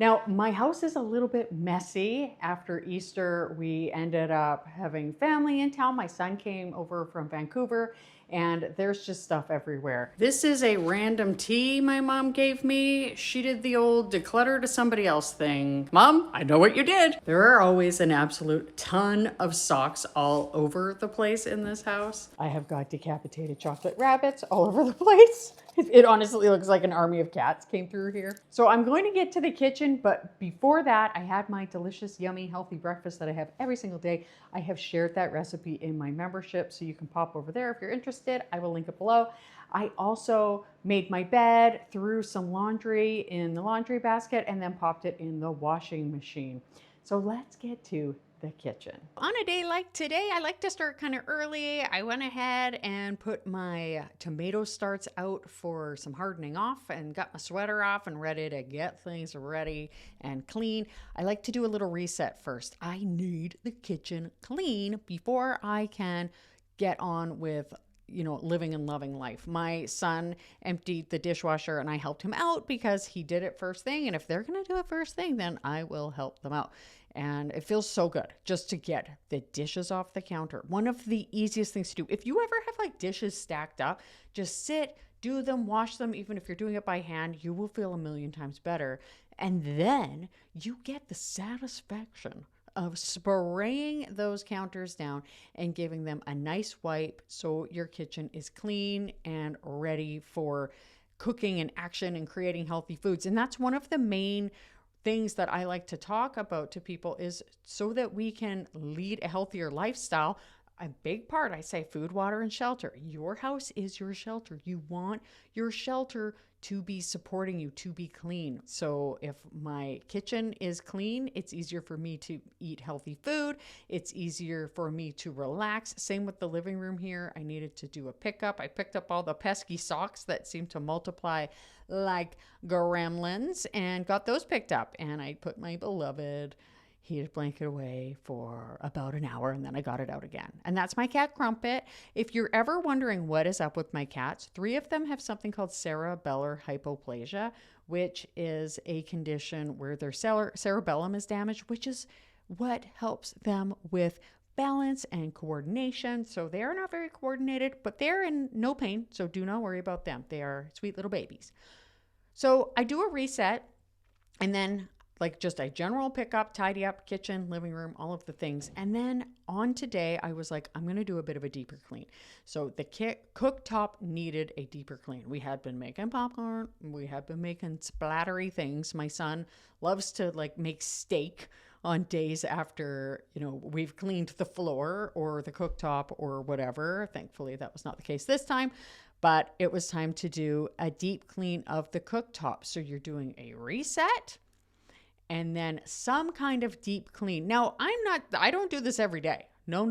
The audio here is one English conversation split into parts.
Now, my house is a little bit messy. After Easter, we ended up having family in town. My son came over from Vancouver, and there's just stuff everywhere. This is a random tea my mom gave me. She did the old declutter to somebody else thing. Mom, I know what you did. There are always an absolute ton of socks all over the place in this house. I have got decapitated chocolate rabbits all over the place. It honestly looks like an army of cats came through here. So I'm going to get to the kitchen, but before that, I had my delicious, yummy, healthy breakfast that I have every single day. I have shared that recipe in my membership, so you can pop over there if you're interested. I will link it below. I also made my bed, threw some laundry in the laundry basket, and then popped it in the washing machine. So let's get to the kitchen. On a day like today, I like to start kind of early. I went ahead and put my tomato starts out for some hardening off and got my sweater off and ready to get things ready and clean. I like to do a little reset first. I need the kitchen clean before I can get on with living and loving life. My son emptied the dishwasher and I helped him out because he did it first thing. And if they're going to do it first thing, then I will help them out. And it feels so good just to get the dishes off the counter. One of the easiest things to do. If you ever have like dishes stacked up, just sit, do them, wash them. Even if you're doing it by hand, you will feel a million times better. And then you get the satisfaction of spraying those counters down and giving them a nice wipe so your kitchen is clean and ready for cooking and action and creating healthy foods. And that's one of the main things that I like to talk about to people, is so that we can lead a healthier lifestyle. A big part, I say, food, water, and shelter. Your house is your shelter. You want your shelter to be supporting you, to be clean. So if my kitchen is clean, it's easier for me to eat healthy food. It's easier for me to relax. Same with the living room here. I needed to do a pickup. I picked up all the pesky socks that seem to multiply like gremlins and got those picked up. And I put my beloved heated blanket away for about an hour, and then I got it out again. And that's my cat Crumpet. If you're ever wondering what is up with my cats, 3 of them have something called cerebellar hypoplasia, which is a condition where their cerebellum is damaged, which is what helps them with balance and coordination. So they are not very coordinated, but they're in no pain, so do not worry about them. They are sweet little babies. So I do a reset, and then like just a general pickup, tidy up, kitchen, living room, all of the things. And then on today, I was like, I'm going to do a bit of a deeper clean. So the cooktop needed a deeper clean. We had been making popcorn. We had been making splattery things. My son loves to like make steak on days after, we've cleaned the floor or the cooktop or whatever. Thankfully, that was not the case this time. But it was time to do a deep clean of the cooktop. So you're doing a reset and then some kind of deep clean. Now, I don't do this every day. No.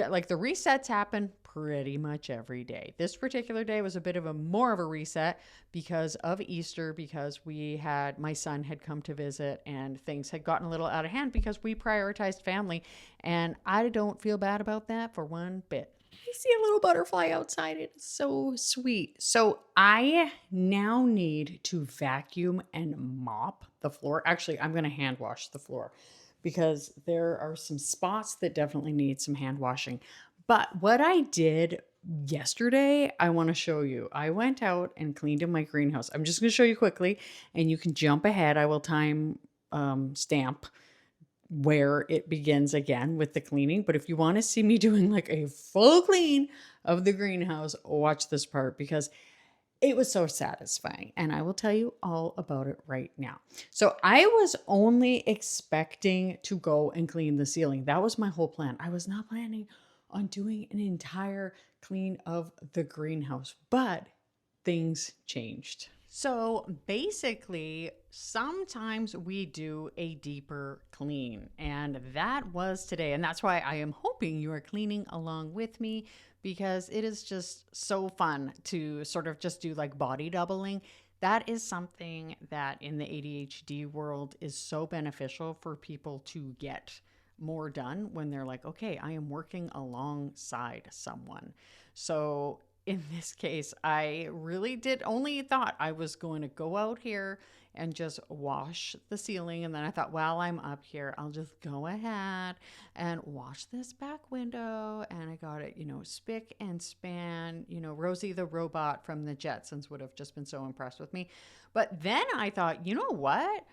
Like the resets happen pretty much every day. This particular day was a bit of more of a reset because of Easter, because my son had come to visit and things had gotten a little out of hand because we prioritized family. And I don't feel bad about that for one bit. I see a little butterfly outside. It's so sweet. So I now need to vacuum and mop the floor. Actually, I'm going to hand wash the floor because there are some spots that definitely need some hand washing. But what I did yesterday, I want to show you. I went out and cleaned in my greenhouse. I'm just going to show you quickly, and you can jump ahead. I will time stamp where it begins again with the cleaning. But if you want to see me doing like a full clean of the greenhouse, watch this part because it was so satisfying. And I will tell you all about it right now. So I was only expecting to go and clean the ceiling. That was my whole plan. I was not planning on doing an entire clean of the greenhouse, but things changed. So basically, sometimes we do a deeper clean, and that was today. And that's why I am hoping you are cleaning along with me, because it is just so fun to sort of just do like body doubling. That is something that in the ADHD world is so beneficial for people to get more done when they're like, okay, I am working alongside someone. So in this case, I really only thought I was going to go out here and just wash the ceiling. And then I thought, while I'm up here, I'll just go ahead and wash this back window. And I got it, spick and span. Rosie the robot from the Jetsons would have just been so impressed with me. But then I thought, you know what?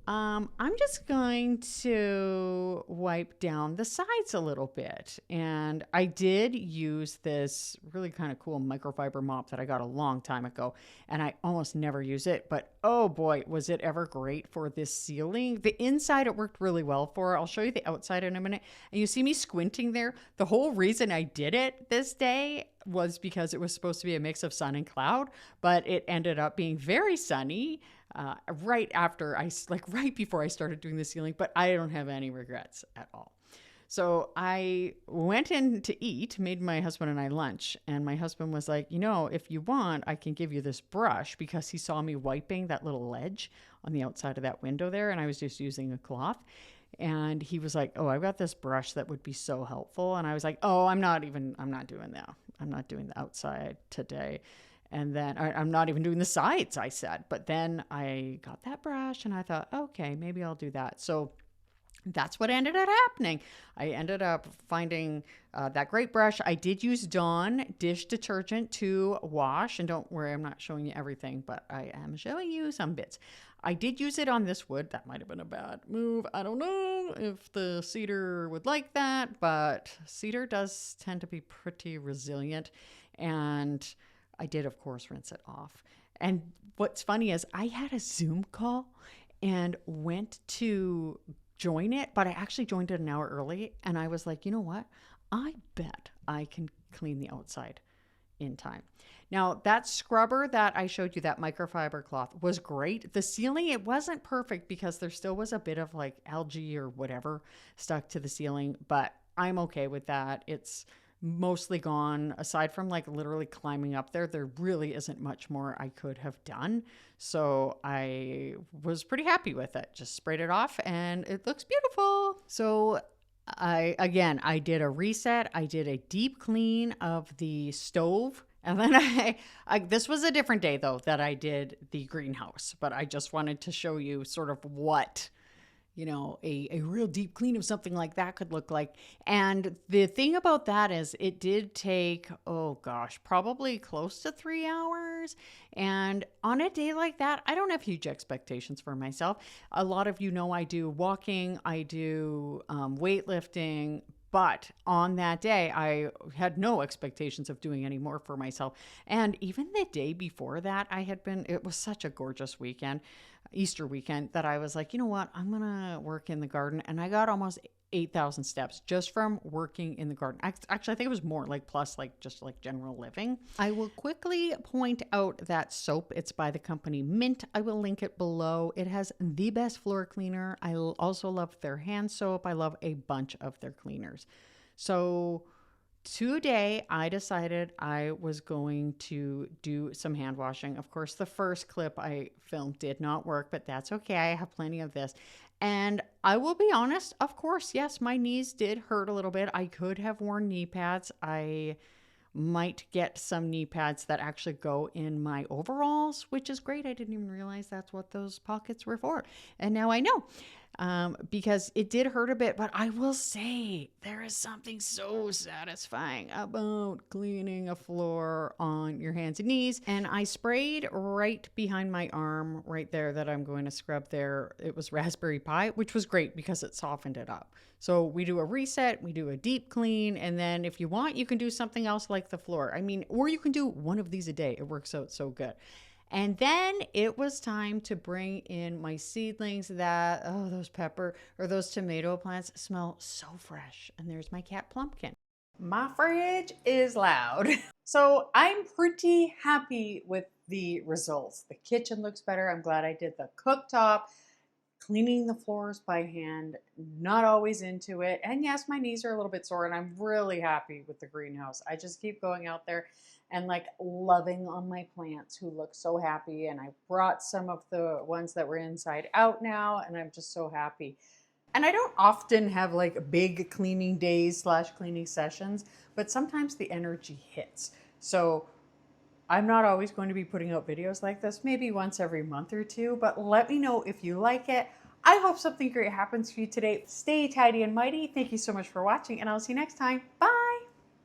I'm just going to wipe down the sides a little bit. And I did use this really kind of cool microfiber mop that I got a long time ago, and I almost never use it, but oh boy, was it ever great for this ceiling. The inside it worked really well for. I'll show you the outside in a minute. And you see me squinting there. The whole reason I did it this day was because it was supposed to be a mix of sun and cloud, but it ended up being very sunny. Right before I started doing the ceiling, but I don't have any regrets at all. So I went in to eat, made my husband and I lunch, and my husband was like, if you want, I can give you this brush, because he saw me wiping that little ledge on the outside of that window there, and I was just using a cloth. And he was like, oh, I've got this brush that would be so helpful. And I was like, oh, I'm not doing that. I'm not doing the outside today. And then I'm not even doing the sides, I said. But then I got that brush and I thought, okay, maybe I'll do that. So that's what ended up happening. I ended up finding that great brush. I did use Dawn dish detergent to wash. And don't worry, I'm not showing you everything, but I am showing you some bits. I did use it on this wood. That might have been a bad move. I don't know if the cedar would like that, but cedar does tend to be pretty resilient. And I did, of course, rinse it off. And what's funny is I had a Zoom call and went to join it, but I actually joined it an hour early. And I was like, you know what? I bet I can clean the outside in time. Now, that scrubber that I showed you, that microfiber cloth, was great. The ceiling, it wasn't perfect because there still was a bit of like algae or whatever stuck to the ceiling, but I'm okay with that. It's mostly gone. Aside from like literally climbing up there, there really isn't much more I could have done. So I was pretty happy with it. Just sprayed it off and it looks beautiful. So I did a reset. I did a deep clean of the stove. And then this was a different day though that I did the greenhouse, but I just wanted to show you sort of what, a real deep clean of something like that could look like. And the thing about that is it did take, probably close to 3 hours. And on a day like that, I don't have huge expectations for myself. A lot of I do walking, I do weightlifting, but on that day, I had no expectations of doing any more for myself. And even the day before that, it was such a gorgeous weekend, Easter weekend, that I was like, you know what, I'm going to work in the garden. And I got almost 8,000 steps just from working in the garden. Actually, I think it was more plus just general living. I will quickly point out that soap. It's by the company Mint. I will link it below. It has the best floor cleaner. I also love their hand soap. I love a bunch of their cleaners. So today I decided I was going to do some hand washing. Of course, the first clip I filmed did not work, but that's okay. I have plenty of this. And I will be honest, of course, yes, my knees did hurt a little bit. I could have worn knee pads. I might get some knee pads that actually go in my overalls, which is great. I didn't even realize that's what those pockets were for. And now I know. Because it did hurt a bit, but I will say there is something so satisfying about cleaning a floor on your hands and knees. And I sprayed right behind my arm right there that I'm going to scrub there. It was raspberry pie, which was great because it softened it up. So we do a reset, we do a deep clean, and then if you want, you can do something else like the floor. Or you can do one of these a day. It works out so good. And then it was time to bring in my seedlings those tomato plants smell so fresh. And there's my cat Plumpkin. My fridge is loud. So I'm pretty happy with the results. The kitchen looks better. I'm glad I did the cooktop. Cleaning the floors by hand, not always into it. And yes, my knees are a little bit sore and I'm really happy with the greenhouse. I just keep going out there and loving on my plants who look so happy. And I brought some of the ones that were inside out now and I'm just so happy. And I don't often have big cleaning days / cleaning sessions, but sometimes the energy hits. So I'm not always going to be putting out videos like this, maybe once every month or two, but let me know if you like it. I hope something great happens for you today. Stay tidy and mighty. Thank you so much for watching, and I'll see you next time. Bye.